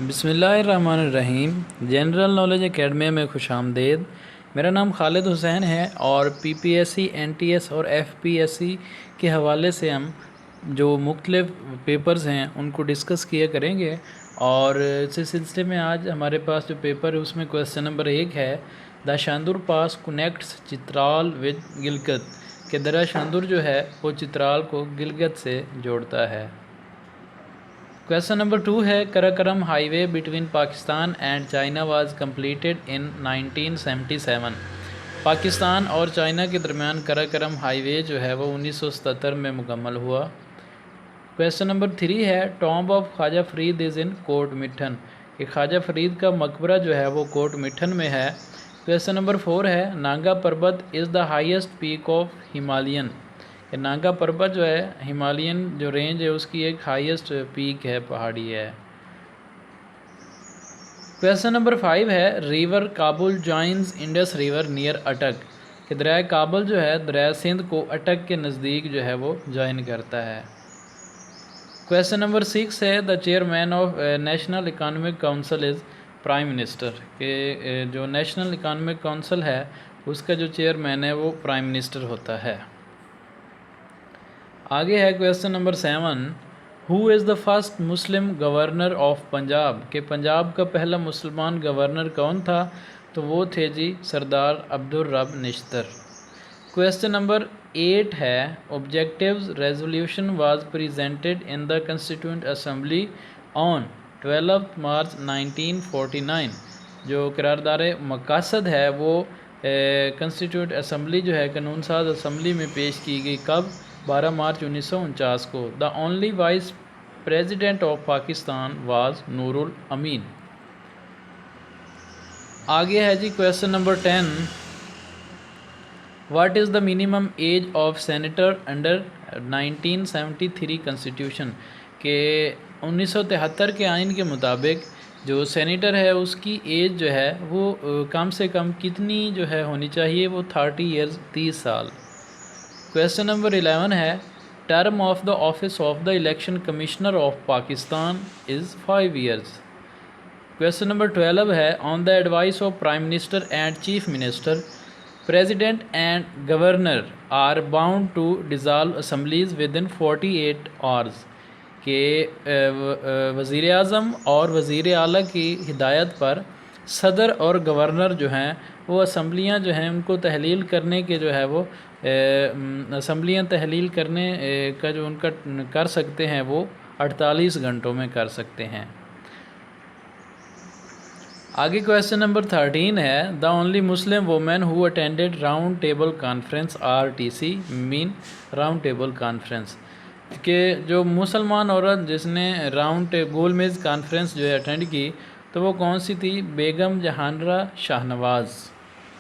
बिस्मिल्लाहिर्रहमानिर्रहीम। General knowledge academy में खुशामदीद। मेरा नाम खालिद हुसैन है और पीपीएससी, एनटीएस और एफपीएससी के हवाले से हम जो मुख्तलिफ़ पेपर्स हैं उनको डिस्कस किया करेंगे। और इस सिलसिले में आज हमारे पास जो पेपर है उसमें क्वेश्चन नंबर 1 है, the Shandur pass connects Chitral with Gilgit, के दर्रा शांदुर जो है वो चित्राल को गिलगित से जोड़ता है। क्वेश्चन नंबर 2 है, Karakoram highway between Pakistan and China was completed in 1977। Pakistan और चाइना के दरमियान कराकरम हाईवे जो है वो 1977 में मुकम्मल हुआ। क्वेश्चन नंबर 3 है, tomb of Khwaja Farid is in Kot Mithan, कि ख्वाजा फरीद का मकबरा जो है वो कोट मिठन में है। क्वेश्चन नंबर 4 है, नांगा पर्वत is the highest peak of Himalayan, कि नांगा पर्वत जो है हिमालयन जो रेंज है उसकी एक हाईएस्ट पीक है, पहाड़ी है। क्वेश्चन नंबर 5 है, river Kabul joins Indus river near अटक, कि दरिया काबुल जो है दरिया सिंध को अटक के नज़दीक जो है वो ज्वाइन करता है। क्वेश्चन नंबर 6 है, the chairman of national economic council is prime minister, के जो नेशनल इकॉनमिक काउंसिल है उसका जो चेयरमैन है वो प्राइम मिनिस्टर होता है। आगे है question number 7, who is the first Muslim governor of Punjab, के पंजाब का पहला मुसलमान गवर्नर कौन था, तो वो थे जी सरदार अब्दुल रब निश्तर। क्वेश्चन नंबर 8 है, objectives resolution was presented in the constituent assembly on 12 March 1949, जो करारदार मकासद है वो कंस्टिट्यूएंट असेंबली जो है कानून साज असम्बली में पेश की गई, कब, 12 मार्च 1949 को। The only vice president of Pakistan was Nurul Amin. आगे है जी question number 10, what is the minimum age of senator under 1973 constitution, के 1973 के आइन के मुताबिक जो सेनेटर है उसकी एज जो है वो कम से कम कितनी जो है होनी चाहिए, वो 30 ईयर्स, 30 साल। क्वेश्चन नंबर 11 है, term of the office of the election commissioner of Pakistan is 5 years. Question number 12 है, on the advice of prime minister and chief minister, president and governor are bound to dissolve assemblies within 48 hours, के वज़ीर आज़म और वज़ीर आला की हिदायत पर सदर और गवर्नर जो हैं वो असम्बलियाँ जो हैं उनको तहलील करने के जो है वो असम्बलियाँ तहलील करने का जो उनका कर सकते हैं वो 48 घंटों में कर सकते हैं। आगे क्वेश्चन नंबर 13 है, the only Muslim women who attended round table conference RTC mean round table conference, कि जो मुसलमान औरत जिसने राउंड गोल मेज़ कॉन्फ्रेंस जो है अटेंड की तो वो कौन सी थी, बेगम जहानरा शाहनवाज़,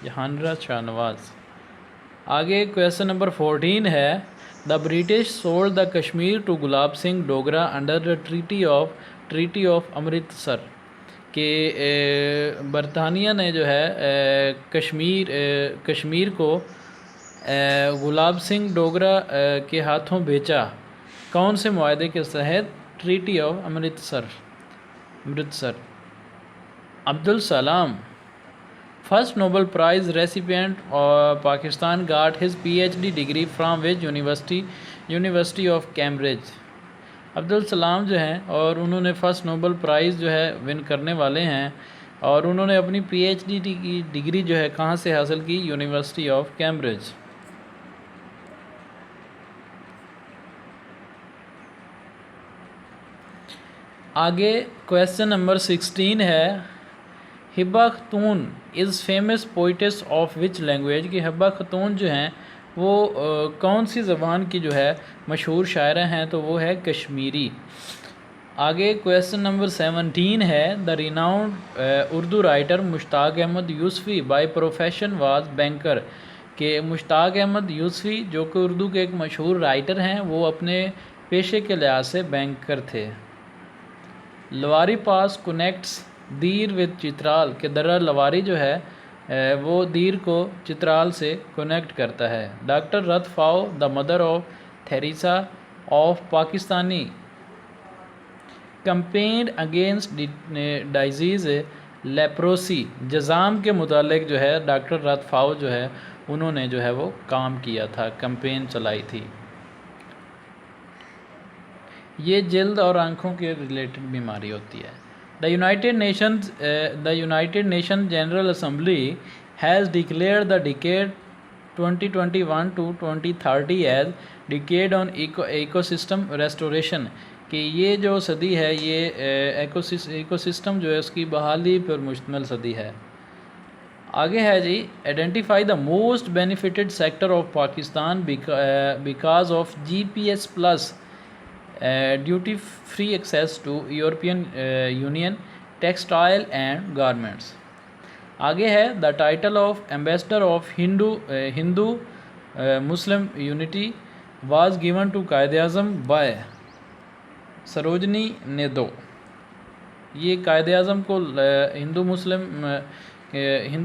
जहानरा शाहनवाज़। आगे क्वेश्चन नंबर 14 है, the British sold the Kashmir to Gulab Singh Dogra under the treaty of Amritsar, कि बरतानिया ने जो है कश्मीर को गुलाब सिंह डोगरा के हाथों बेचा, कौन से मुआहदे के तहत, treaty of Amritsar. Abdul Salam, first Nobel prize recipient Pakistan got his PhD degree from which university of Cambridge. Abdul Salam जो हैं और उन्होंने फ़र्स्ट नोबल प्राइज़ जो है विन करने वाले हैं और उन्होंने अपनी PhD की डिग्री जो है कहाँ से हासिल की, यूनिवर्सिटी ऑफ कैम्ब्रिज। आगे क्वेश्चन नंबर 16 है, Hibba Khatoon is famous poetess of which language, कि हिब्बा खतून जो हैं वो कौन सी ज़बान की जो है मशहूर शायरा हैं, तो वो है कश्मीरी। आगे क्वेश्चन नंबर 17 है, the renowned Urdu writer Mushtaq Ahmad Yusufi by profession was banker, के मुश्ताक अहमद यूसुफ़ी जो कि उर्दू के एक मशहूर राइटर हैं वो अपने पेशे के लिहाज से बैंकर थे। लवारी पास कनेक्ट्स दीर विद चित्राल, के दर्रा लवारी जो है वो दीर को चित्राल से कनेक्ट करता है। Doctor Ruth Pfau the mother of Teresa of Pakistani campaign against disease leprosy, जज़ाम के मुतालिक जो है डॉक्टर राथफाउ जो है उन्होंने जो है वो काम किया था, कंपेन चलाई थी। ये जल्द और आँखों के रिलेटेड बीमारी होती है। The United Nation General Assembly has declare the decade 2021 to 2030 as decade on ecosystem restoration, कि ये जो सदी है ये इकोसिस्टम जो है उसकी बहाली पर मुश्तमिल सदी है। आगे है जी, identify the most benefited sector of Pakistan because of GPS plus duty free access to European union textile and garments. आगे है, the title of ambassador of Hindu Muslim unity was given to Quaid Azam by Sarojini Naidu. ये कायद आज़म को हिंदू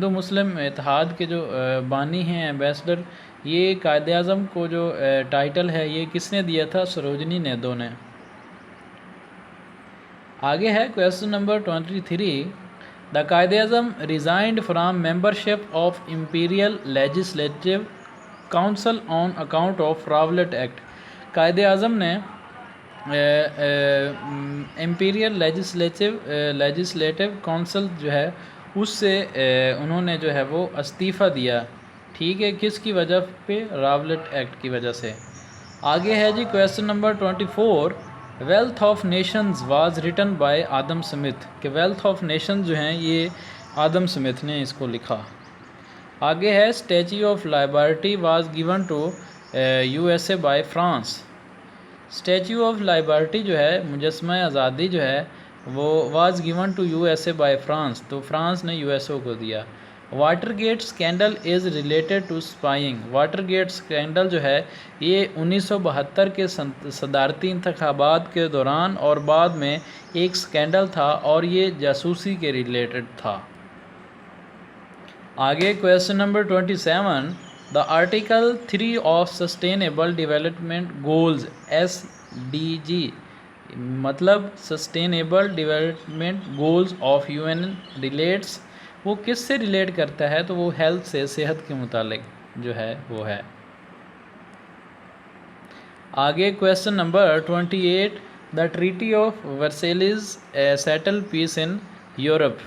मुस्लिम इत्तेहाद के जो बानी हैं एम्बेसडर, ये कायद आज़म को जो टाइटल है ये किसने दिया था? सरोजनी नेदो ने। आगे है question number 23, the Quaid Azam resigned from membership of imperial legislative council on account of Rowlatt act. Quaid Azam ने इम्पीरियल लेजिस्लेटिव काउंसिल जो है उससे उन्होंने जो है वो इस्तीफ़ा दिया, ठीक है, किसकी वजह पे? रावलेट एक्ट की वजह से। आगे है जी question number 24, wealth of nations was written by Adam Smith, कि वेल्थ ऑफ नेशंस जो हैं ये आदम स्मिथ ने इसको लिखा। आगे है, statue of liberty was given to USA by France. Statue of liberty जो है, मुजस्मा आज़ादी जो है वो was given to USA by France, तो फ्रांस ने USA को दिया। Watergate scandal is related to spying. Watergate scandal जो है ये 1972 के सदारती इंतखाबात के दौरान और बाद में एक स्कैंडल था और ये जासूसी के रिलेटेड था। आगे question number 27, the article 3 of sustainable development goals SDG, मतलब sustainable development goals of UN relates, वो किससे रिलेट करता है? तो वो हेल्थ से, सेहत के मुतालिक जो है वो है। आगे question number 28, the treaty of Versailles settle peace in Europe,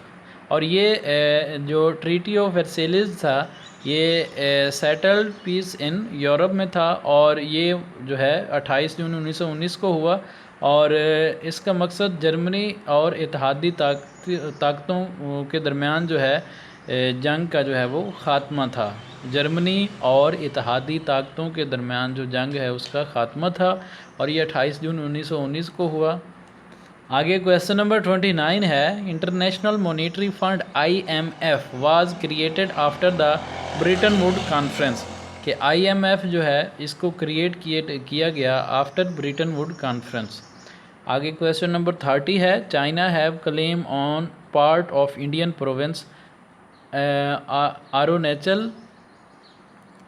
और ये जो ट्रीटी ऑफ वर्सेलिस था ये सेटल्ड पीस इन यूरोप में था और ये जो है 28 जून 1919 को हुआ और इसका मकसद जर्मनी और इत्तेहादी ताकतों के दरमियान जो है जंग का जो है वो ख़ात्मा था। जर्मनी और इत्तेहादी ताकतों के दरमियान जो जंग है उसका ख़ात्मा था और ये 28 जून 1919 को हुआ। आगे क्वेश्चन नंबर 29 है, international monetary fund IMF was created after the Bretton Wood conference, कि IMF जो है इसको क्रिएट किया गया आफ्टर ब्रेटन वुड कॉन्फ्रेंस। आगे क्वेश्चन नंबर 30 है, China have claim on part of Indian province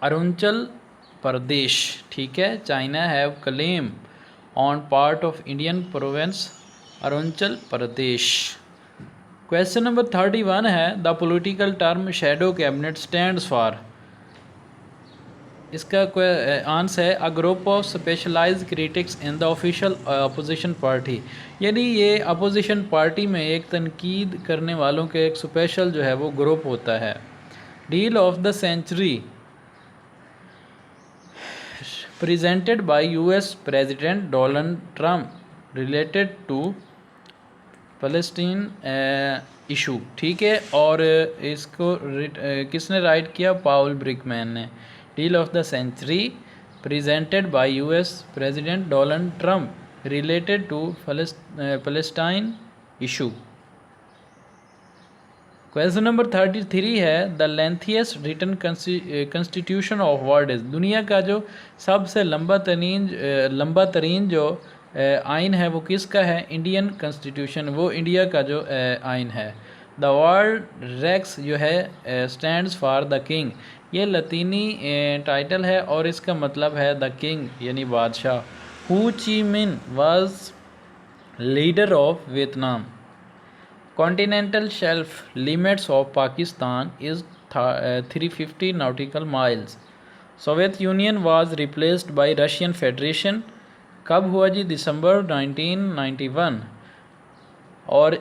Arunachal Pradesh, ठीक है, China have claim on part of Indian province Arunachal Pradesh. Question number 31 है, the political term shadow cabinet stands for, इसका answer है a group of specialised critics in the official opposition party, यानी ये opposition party में एक तनकीद करने वालों के एक स्पेशल जो है वो ग्रुप होता है। Deal of the century presented by US president Donald Trump related to फ़लस्तीन इशू, ठीक है, और इसको किसने राइट किया? पाउल ब्रिकमैन ने। Deal of the century presented by US president Donald Trump related to फ़लस्तीन इशू। क्वेश्चन नंबर 33 है, the lengthiest written constitution of world is, दुनिया का जो सबसे लंबा तरीन जो आइन है वो किसका है? इंडियन कॉन्स्टिट्यूशन, वो इंडिया का जो आइन है। द वर्ल्ड रेक्स जो है स्टैंड्स फॉर द किंग, ये लतीनी टाइटल है और इसका मतलब है द किंग यानी बादशाह। हू ची मिन was leader of Vietnam. Continental shelf limits of Pakistan is 350 nautical miles। Soviet union was replaced by Russian federation. कब हुआ जी? दिसंबर 1991। और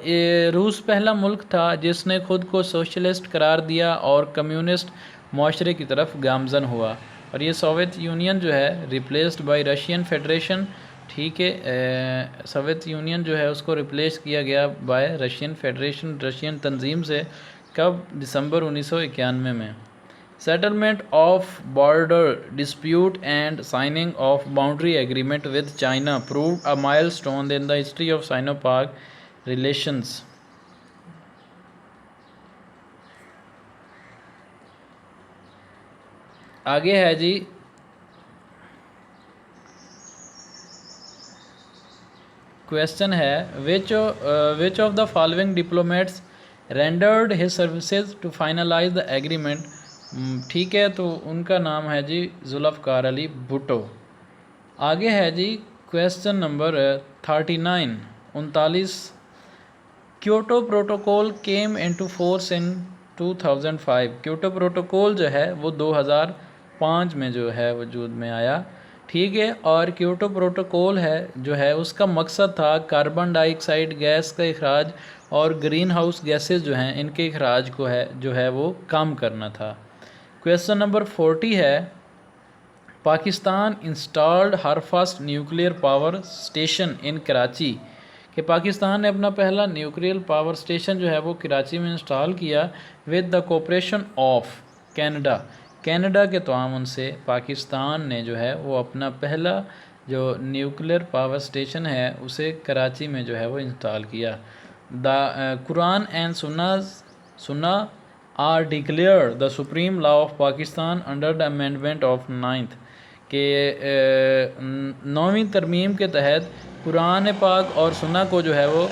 रूस पहला मुल्क था जिसने खुद को सोशलिस्ट करार दिया और कम्युनिस्ट माशरे की तरफ गामजन हुआ। और ये सोवियत यूनियन जो है रिप्लेस्ड बाय रशियन फेडरेशन, ठीक है, सोवियत यूनियन जो है उसको रिप्लेस किया गया बाय रशियन फेडरेशन, रशियन तंजीम से। कब? दिसंबर 1991 में। Settlement of border dispute and signing of boundary agreement with China proved a milestone in the history of Sino Pak relations. आगे है जी, क्वेश्चन है which of the following diplomats rendered his services to finalise the agreement. ठीक है, तो उनका नाम है जी जुल्फ़िकार अली भुट्टो। आगे है जी question number 39 39। Kyoto protocol came into force in 2005। Kyoto protocol जो है वो 2005 में जो है वजूद में आया, ठीक है। और क्योटो प्रोटोकॉल है जो है उसका मकसद था कार्बन डाइऑक्साइड गैस का अखराज और ग्रीन हाउस गैसेज जो हैं इनके अखराज को है जो है वो कम करना था। क्वेश्चन नंबर 40 है पाकिस्तान इंस्टॉल्ड हर फर्स्ट न्यूक्लियर पावर स्टेशन इन कराची। कि पाकिस्तान ने अपना पहला न्यूक्लियर पावर स्टेशन जो है वो कराची में इंस्टॉल किया with the cooperation of Canada. Canada के ताउन से पाकिस्तान ने जो है वो अपना पहला जो न्यूक्लियर पावर स्टेशन है उसे कराची में जो है वो इंस्टॉल किया। The Quran and Sunnah are declare the supreme law of Pakistan under the amendment of 9th के 9वीं तरमीम के तहत कुरान पाक और सुन्ना को जो है वो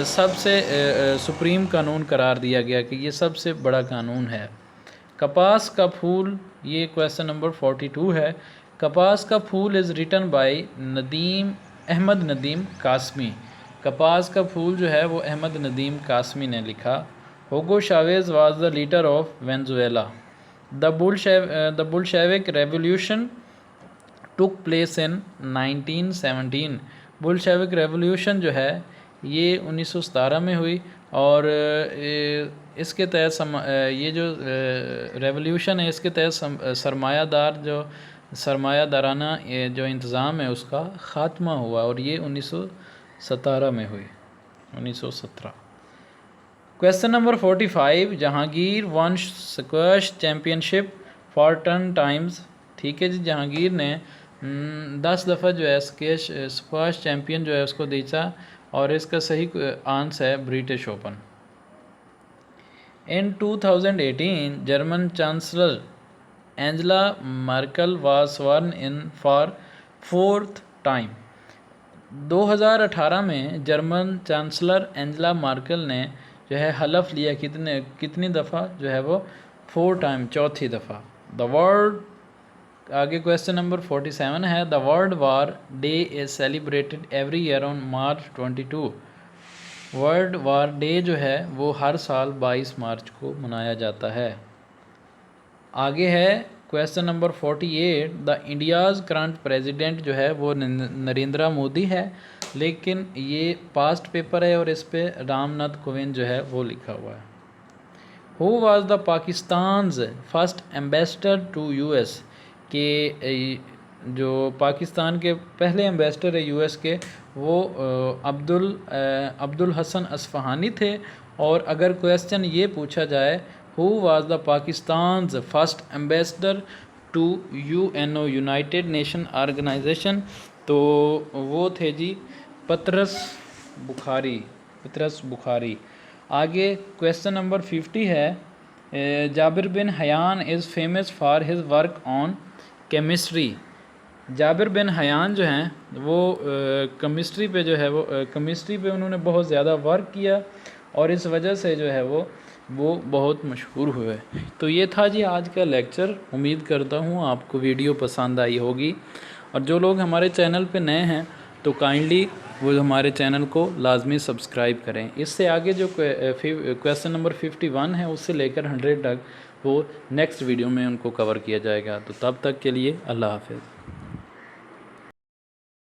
सबसे सुप्रीम कानून करार दिया गया कि ये सबसे बड़ा कानून है। कपास का फूल, ये क्वेश्चन नंबर 42 है। कपास का फूल is written by Ahmad Nadeem Qasmi. कपास का फूल जो है वो अहमद नदीम कासमी ने लिखा। Hugo Chavez was the leader of Venezuela. The Bolshevik revolution took place in 1917। Bolshevik revolution जो है ये 1917 में हुई और इसके तहत ये जो रेवोल्यूशन है इसके तहत सरमायादाराना जो इंतज़ाम है उसका ख़ात्मा हुआ और ये 1917 में हुई, 1917। Question number 45 Jahangir one squash championship for 10 times. ठीक है जी, जहांगीर ने 10 दफ़ा जो है स्क्वैश चैम्पियन जो है उसको जीता और इसका सही आंसर है British Open. In 2018 German chancellor Angela Merkel was sworn in for 4th time. 2018 में जर्मन चांसलर एंजेला मर्केल ने जो है हलफ लिया कितनी दफ़ा जो है वो 4 टाइम, चौथी दफ़ा। द वर्ल्ड, आगे क्वेश्चन नंबर 47 है the world war day is celebrated every year on March 22। World war day जो है वो हर साल 22 मार्च को मनाया जाता है। आगे है question number 48 the India's current president जो है वो नरेंद्र मोदी है, लेकिन ये पास्ट पेपर है और इस पे रामनाथ कोविंद जो है वो लिखा हुआ है। Who was the Pakistan's first ambassador to US। के जो पाकिस्तान के पहले एम्बेसडर है US के वो अब्दुल हसन असफ़हानी थे। और अगर क्वेश्चन ये पूछा जाए who was the Pakistan's first ambassador to UNO United Nation organisation, तो वो थे जी पतरस बुखारी। आगे क्वेश्चन नंबर 50 है Jabir bin Hayyan is famous for his work on chemistry. Jabir bin Hayyan जो हैं वो केमिस्ट्री पे जो है वो केमिस्ट्री पे उन्होंने बहुत ज़्यादा वर्क किया और इस वजह से जो है वो बहुत मशहूर हुए। तो ये था जी आज का लेक्चर। उम्मीद करता हूँ आपको वीडियो पसंद आई होगी और जो लोग हमारे चैनल पे नए हैं तो काइंडली वो हमारे चैनल को लाजमी सब्सक्राइब करें। इससे आगे जो क्वेश्चन नंबर 51 है उससे लेकर 100 तक वो नेक्स्ट वीडियो में उनको कवर किया जाएगा। तो तब तक के लिए अल्लाह हाफ़िज़।